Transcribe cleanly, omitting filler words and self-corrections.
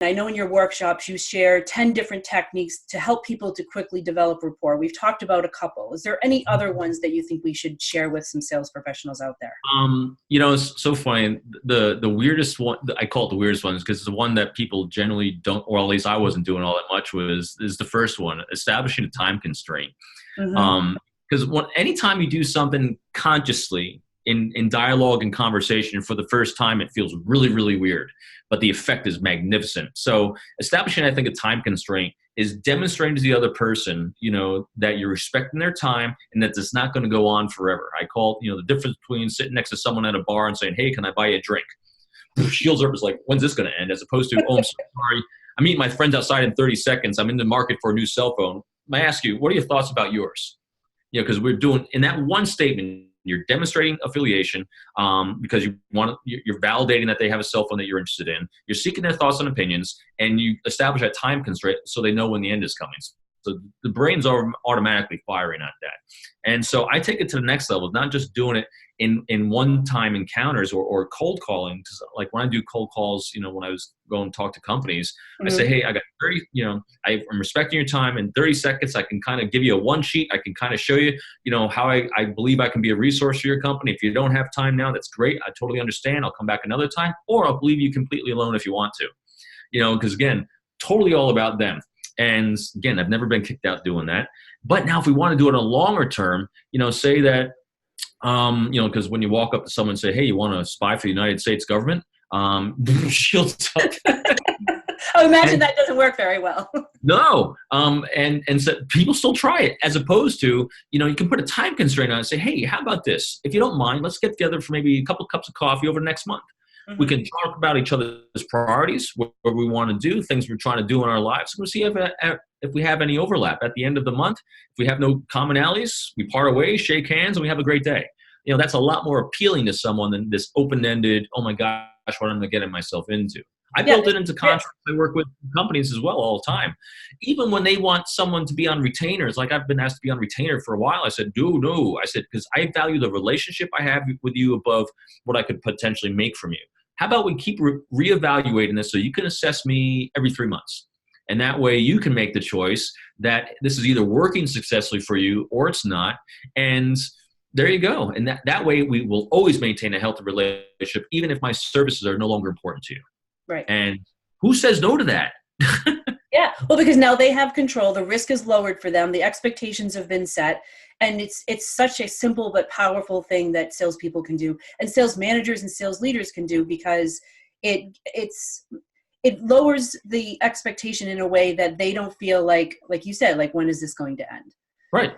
I know in your workshops you share 10 different techniques to help people to quickly develop rapport. We've talked about a couple. Is there any other ones that you think we should share with some sales professionals out there? It's so funny. The weirdest one, I call it the weirdest ones because it's the one that people generally don't, or at least I wasn't doing all that much, is the first one, establishing a time constraint. Because anytime you do something consciously in dialogue and conversation for the first time, it feels really, really weird, but the effect is magnificent. So establishing, I think, a time constraint is demonstrating to the other person, that you're respecting their time and that it's not going to go on forever. I call it, the difference between sitting next to someone at a bar and saying, "Hey, can I buy you a drink?" Shields up is like, when's this going to end? As opposed to, "Oh, I'm so sorry. I'm meeting my friends outside in 30 seconds. I'm in the market for a new cell phone. I ask you, what are your thoughts about yours?" Because we're doing, in that one statement, you're demonstrating affiliation because you're validating that they have a cell phone that you're interested in. You're seeking their thoughts and opinions, and you establish that time constraint so they know when the end is coming. So the brain's are automatically firing at that. And so I take it to the next level, not just doing it in one-time encounters or cold calling. Like when I do cold calls, when I was going to talk to companies, I say, "Hey, I got I'm respecting your time. In 30 seconds, I can kind of give you a one sheet. I can kind of show you, how I believe I can be a resource for your company. If you don't have time now, that's great. I totally understand. I'll come back another time, or I'll leave you completely alone if you want to." Because again, totally all about them. And again, I've never been kicked out doing that. But now if we want to do it on a longer term, say that, because when you walk up to someone and say, "Hey, you want to spy for the United States government?" Shields up. I imagine that doesn't work very well. No. And so people still try it, as opposed to, you can put a time constraint on it and say, "Hey, how about this? If you don't mind, let's get together for maybe a couple cups of coffee over the next month. We can talk about each other's priorities, what we want to do, things we're trying to do in our lives. We'll see if we have any overlap at the end of the month. If we have no commonalities, we part away, shake hands, and we have a great day." That's a lot more appealing to someone than this open-ended, "Oh my gosh, what am I getting myself into?" I build it into contracts. I work with companies as well all the time. Even when they want someone to be on retainers, like I've been asked to be on retainer for a while, I said, no. I said, because I value the relationship I have with you above what I could potentially make from you. How about we keep reevaluating this so you can assess me every 3 months? And that way you can make the choice that this is either working successfully for you or it's not. And there you go. And that way we will always maintain a healthy relationship, even if my services are no longer important to you. Right. And who says no to that? Yeah. Well, because now they have control. The risk is lowered for them. The expectations have been set. And it's such a simple but powerful thing that salespeople can do, and sales managers and sales leaders can do, because it lowers the expectation in a way that they don't feel like you said, like, when is this going to end? Right.